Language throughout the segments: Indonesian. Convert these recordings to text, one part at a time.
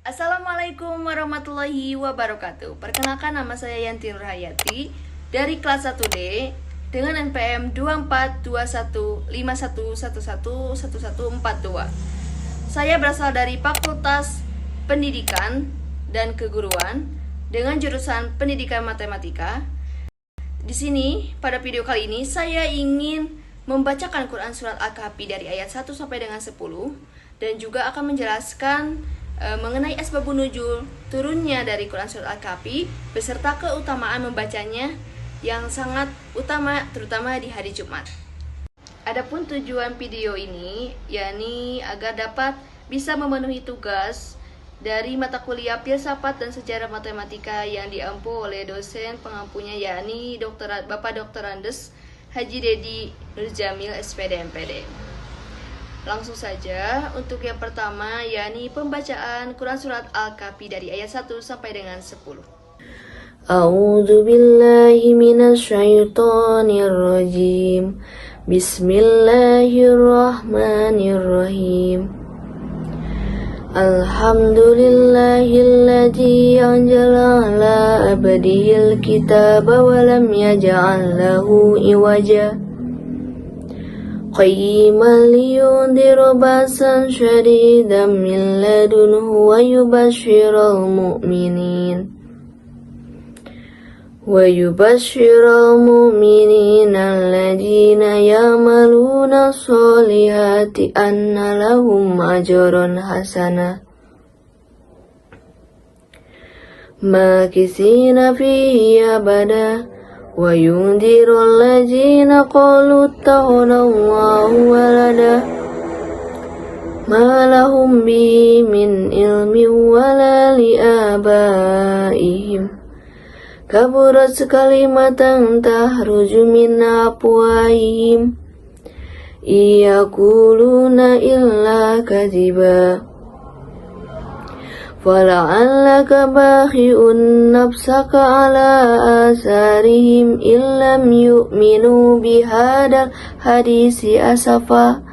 Assalamualaikum warahmatullahi wabarakatuh. Perkenalkan, nama saya Yanti Nurhayati dari kelas 1D dengan NPM 242151111142. Saya berasal dari Fakultas Pendidikan dan Keguruan dengan jurusan Pendidikan Matematika. Di sini pada video kali ini saya ingin membacakan Quran surat Al-Kahfi dari ayat 1 sampai dengan 10 dan juga akan menjelaskan mengenai asbabun nuzul turunnya dari Quran surat Al-Kahfi beserta keutamaan membacanya yang sangat utama terutama di hari Jumat. Adapun tujuan video ini yakni agar dapat bisa memenuhi tugas dari mata kuliah filsafat dan sejarah matematika yang diampu oleh dosen pengampunya yakni Bapak Dr. Andes Haji Dedi Nurjamil SPD MPD. Langsung saja untuk yang pertama yakni pembacaan Quran surat Al-Kahfi dari ayat 1 sampai dengan 10. A'udzu billahi minasyaitonir rajim. Bismillahirrahmanirrahim. Alhamdulillahilladzi anzala ala abdihil kitaba wa lam yaj'al lahu iwaja. قيما لينذر بأسا شديدا من لدنه ويبشر المؤمنين الذين يعملون الصالحات أن لهم أجرا حسنا ماكثين فيه أبدا وينذر الذين قالوا اتخذ الله ولدا ما لهم به من علم ولا لآبائهم كبرت كلمة تخرج من أفواههم إن يقولون إلا كذبا فلعلك باخع نفسك على آثارهم إن لم يؤمنوا بهذا الحديث أسفا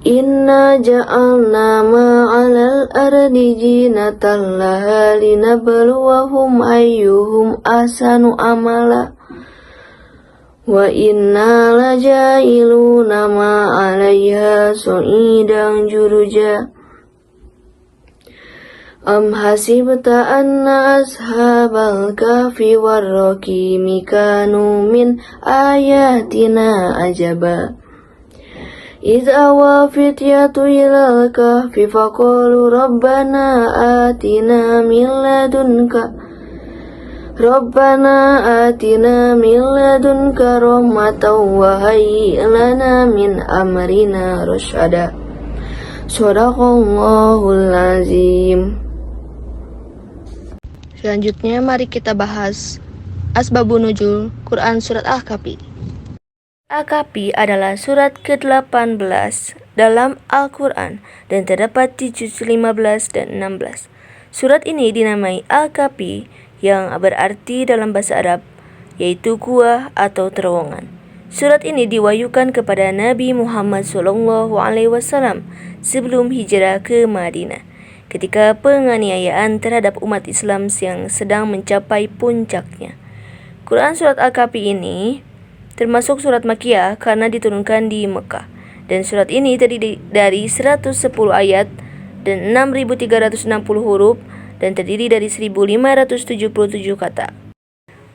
إنا جعلنا ما على الأرض زينة لها لنبلوهم أيهم أحسن عملا وإنا لجاعلون ما عليها صعيدا جرزا أم حسبت أن أصحاب الكهف والرقيم كانوا من آياتنا عجبا إذ أوى فتية إلى الكهف فقالوا ربنا آتنا من لدنك رحمة وهيئ لنا من أمرنا رشدا Sadaqallahul azim. Selanjutnya mari kita bahas asbabun nuzul Quran surat Al-Kahfi. Al-Kahfi adalah surat ke-18 dalam Al-Quran dan terdapat di juz 15 dan 16. Surat ini dinamai Al-Kahfi yang berarti dalam bahasa Arab yaitu gua atau terowongan. Surat ini diwahyukan kepada Nabi Muhammad SAW sebelum hijrah ke Madinah, ketika penganiayaan terhadap umat Islam yang sedang mencapai puncaknya. Quran surat Al-Kahfi ini termasuk surat Makkiyah karena diturunkan di Mekah, dan surat ini terdiri dari 110 ayat dan 6.360 huruf dan terdiri dari 1.577 kata.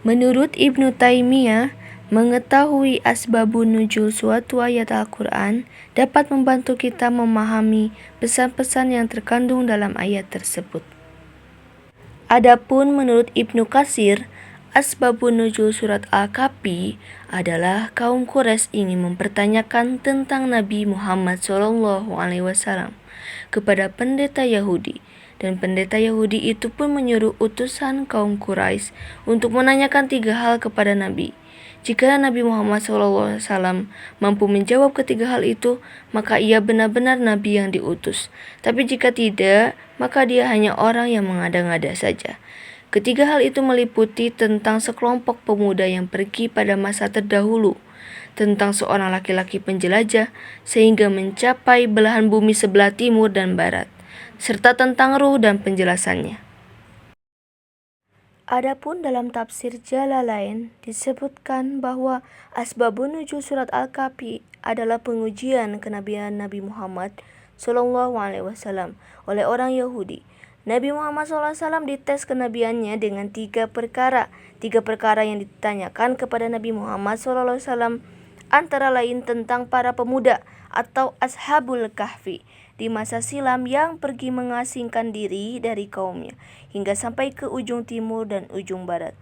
Menurut Ibnu Taimiyah, mengetahui asbabun nuzul suatu ayat Al-Quran dapat membantu kita memahami pesan-pesan yang terkandung dalam ayat tersebut. Adapun menurut Ibnu Katsir, asbabun nuzul surat Al-Kahfi adalah kaum Quraisy ingin mempertanyakan tentang Nabi Muhammad SAW kepada pendeta Yahudi, dan pendeta Yahudi itu pun menyuruh utusan kaum Quraisy untuk menanyakan 3 hal kepada Nabi. Jika Nabi Muhammad SAW mampu menjawab ketiga hal itu, maka ia benar-benar Nabi yang diutus. Tapi jika tidak, maka dia hanya orang yang mengada-ngada saja. Ketiga hal itu meliputi tentang sekelompok pemuda yang pergi pada masa terdahulu, tentang seorang laki-laki penjelajah sehingga mencapai belahan bumi sebelah timur dan barat, serta tentang ruh dan penjelasannya. Adapun dalam tafsir Jalalain disebutkan bahwa asbabun nuzul surat Al-Kahfi adalah pengujian kenabian Nabi Muhammad SAW oleh orang Yahudi. Nabi Muhammad SAW dites kenabiannya dengan tiga perkara yang ditanyakan kepada Nabi Muhammad SAW, antara lain tentang para pemuda atau Ashabul Kahfi di masa silam yang pergi mengasingkan diri dari kaumnya hingga sampai ke ujung timur dan ujung barat,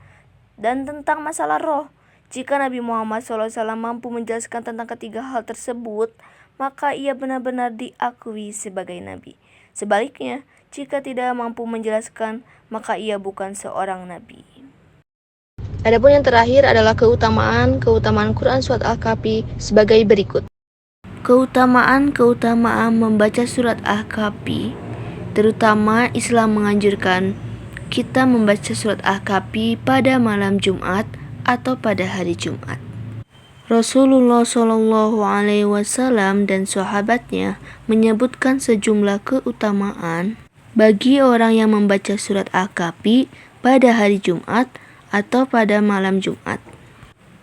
dan tentang masalah roh. Jika Nabi Muhammad SAW mampu menjelaskan tentang ketiga hal tersebut, maka ia benar-benar diakui sebagai nabi. Sebaliknya, jika tidak mampu menjelaskan, maka ia bukan seorang nabi. Adapun yang terakhir adalah keutamaan Quran surat Al-Kahfi sebagai berikut. Keutamaan membaca surat Al-Kahfi. Terutama Islam menganjurkan kita membaca surat Al-Kahfi pada malam Jumat atau pada hari Jumat. Rasulullah SAW dan sahabatnya menyebutkan sejumlah keutamaan bagi orang yang membaca surat Al-Kahfi pada hari Jumat atau pada malam Jumat.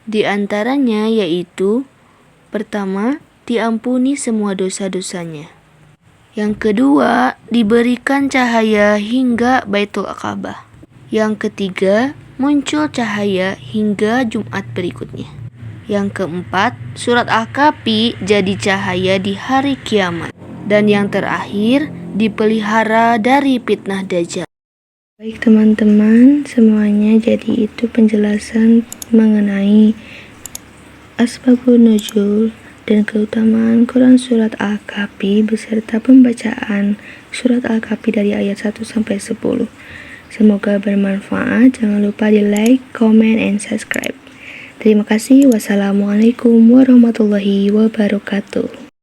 Di antaranya yaitu: pertama, diampuni semua dosa-dosanya. Yang kedua, diberikan cahaya hingga Baitul Ka'bah. Yang ketiga, muncul cahaya hingga Jumat berikutnya. Yang keempat, surat Al-Kahfi jadi cahaya di hari kiamat. Dan yang terakhir, dipelihara dari fitnah Dajjal. Baik teman-teman semuanya, jadi itu penjelasan mengenai asbabun nuzul dan keutamaan Quran surat Al-Kahfi beserta pembacaan surat Al-Kahfi dari ayat 1 sampai 10. Semoga bermanfaat. Jangan lupa di like, comment, and subscribe. Terima kasih. Wassalamualaikum warahmatullahi wabarakatuh.